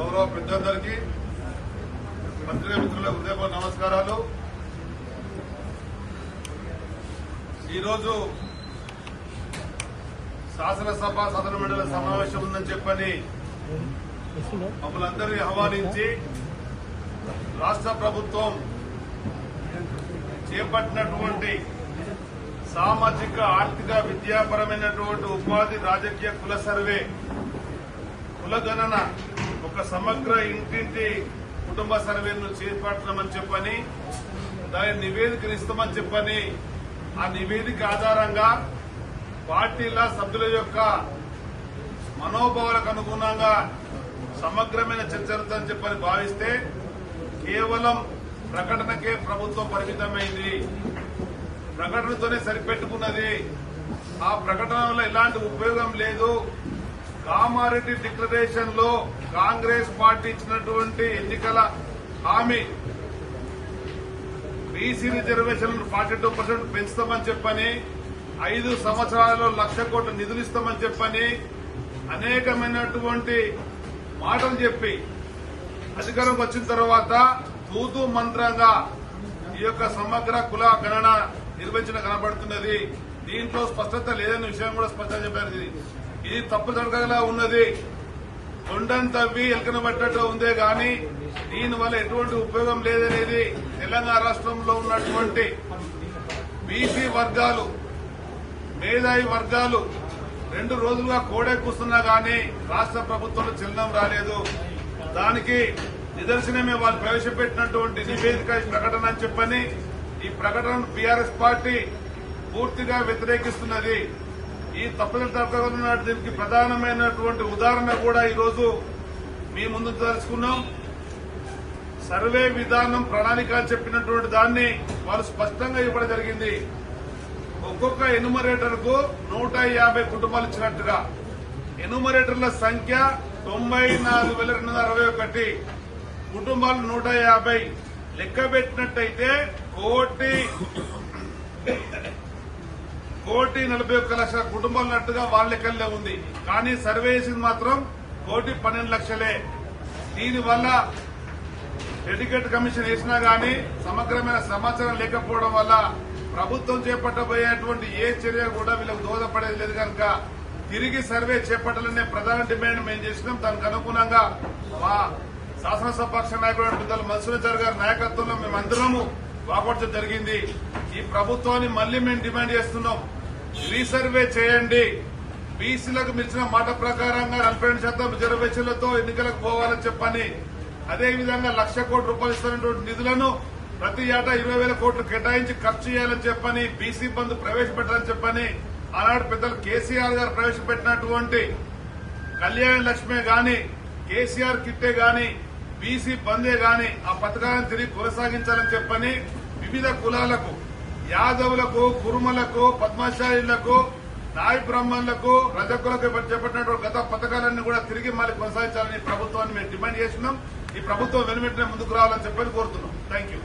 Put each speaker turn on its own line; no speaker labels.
గౌరవ పెద్దలందరికీ పత్రికా మిత్రులకు హృదయపూర్వక నమస్కారాలు. ఈరోజు శాసనసభ శాసనమండలి సమావేశం ఉందని చెప్పని మమ్మల్ని అందరినీ ఆహ్వానించి రాష్ట్ర ప్రభుత్వం చేపట్టినటువంటి సామాజిక ఆర్థిక విద్యాపరమైనటువంటి ఉపాధి రాజకీయ కుల సర్వే కులగణన ఒక సమగ్ర ఇంటింటి కుటుంబ సర్వేను చేపట్టమని చెప్పని దాని నివేదికను ఇస్తామని చెప్పని ఆ నివేదిక ఆధారంగా పార్టీల సభ్యుల యొక్క మనోభావాలకు అనుగుణంగా సమగ్రమైన చర్చ జరుగుతుందని చెప్పని భావిస్తే కేవలం ప్రకటనకే ప్రభుత్వం పరిమితమైంది. ప్రకటనతోనే సరిపెట్టుకున్నది. ఆ ప్రకటన వల్ల ఎలాంటి ఉపయోగం లేదు. కామారెడ్డి డిక్లరేషన్ లో కాంగ్రెస్ పార్టీ ఇచ్చినటువంటి ఎన్నికల హామీ బీసీ రిజర్వేషన్ 42% పెంచుతామని చెప్పని 5 సంవత్సరాలలో 1,00,000 కోట్ల నిధులు ఇస్తామని చెప్పని అనేకమైనటువంటి మాటలు చెప్పి అధికారంకి వచ్చిన తర్వాత తూతూ మంత్రంగా ఈ యొక్క సమగ్ర కుల గణన నిర్వహించడం కనబడుతున్నది. దీంట్లో స్పష్టత లేదనే విషయం కూడా స్పష్టంగా చెప్పారు. ఇది తప్పుదడగలా ఉన్నది. తొండను తవ్వి ఎలకన పట్టడం ఉందే గాని దీనివల్ల ఎటువంటి ఉపయోగం లేదనేది తెలంగాణ రాష్ట్రంలో ఉన్నటువంటి బీసీ వర్గాలు మేధావి వర్గాలు 2 రోజులుగా కోడెక్కుస్తున్నా గానీ రాష్ట్ర ప్రభుత్వంలో చలనం రాలేదు. దానికి నిదర్శనమే వాళ్ళు ప్రవేశపెట్టినటువంటి నివేదిక ప్రకటన అని చెప్పని ఈ ప్రకటనను బీఆర్ఎస్ పార్టీ పూర్తిగా వ్యతిరేకిస్తున్నది. ఈ తప్పుదల దీనికి ప్రధానమైనటువంటి ఉదాహరణ కూడా ఈరోజు మీ ముందు తెలుసుకున్నాం. సర్వే విధానం ప్రణాళిక చెప్పినటువంటి దాన్ని వాళ్ళు స్పష్టంగా ఇవ్వడం జరిగింది. ఒక్కొక్క ఎన్యూమరేటర్ కు 150 కుటుంబాలు ఇచ్చినట్టుగా ఎన్యూమరేటర్ల సంఖ్య 94,261 కుటుంబాలు 150 లెక్క పెట్టినట్టయితే 1,41,00,000 కుటుంబాలు ఉన్నట్టుగా వాళ్ళ లెక్కల్లో ఉంది. కానీ సర్వే చేసింది మాత్రం 1,12,00,000. దీనివల్ల డెడికేట్ కమిషన్ వేసినా గానీ సమగ్రమైన సమాచారం లేకపోవడం వల్ల ప్రభుత్వం చేపట్టబోయేటువంటి ఏ చర్య కూడా వీళ్ళకు దోహదపడేది లేదు. కనుక తిరిగి సర్వే చేపట్టాలనే ప్రధాన డిమాండ్ మేము చేసినాం. దానికి అనుగుణంగా మా శాసనసభ పక్ష నాయకుడు పెద్దలు మధుసూదన్ గారి నాయకత్వంలో మేమందరము వాకౌట్ జరిగింది. ఈ ప్రభుత్వాన్ని మళ్లీ మేము డిమాండ్ చేస్తున్నాం. రీసర్వే చేయండి. బీసీలకు మించిన మాట ప్రకారంగా 42% రిజర్వేషన్లతో ఎన్నికలకు పోవాలని చెప్పని అదేవిధంగా 1,00,000 కోట్ల రూపాయలు ఇస్తున్నటువంటి నిధులను ప్రతి ఏటా 20,000 కోట్లు కేటాయించి ఖర్చు చేయాలని చెప్పని బీసీ బంధు ప్రవేశపెట్టాలని చెప్పని ఆనాడు పెద్దలు కేసీఆర్ గారు ప్రవేశపెట్టినటువంటి కళ్యాణ లక్ష్మే గాని కేసీఆర్ కిట్టే గాని బీసీ బందే గాని ఆ పథకాలను తిరిగి కొనసాగించాలని చెప్పని వివిధ కులాలకు యాదవులకు కురుమలకు పద్మశాలీలకు నాయ బ్రాహ్మణులకు రజకులకు చేపట్టినటువంటి గత పథకాలన్నీ కూడా తిరిగి మళ్ళీ కొనసాగించాలని ప్రభుత్వాన్ని మేము డిమాండ్ చేస్తున్నాం. ఈ ప్రభుత్వం వెనువెంటనే ముందుకు రావాలని చెప్పని కోరుతున్నాం. Thank you.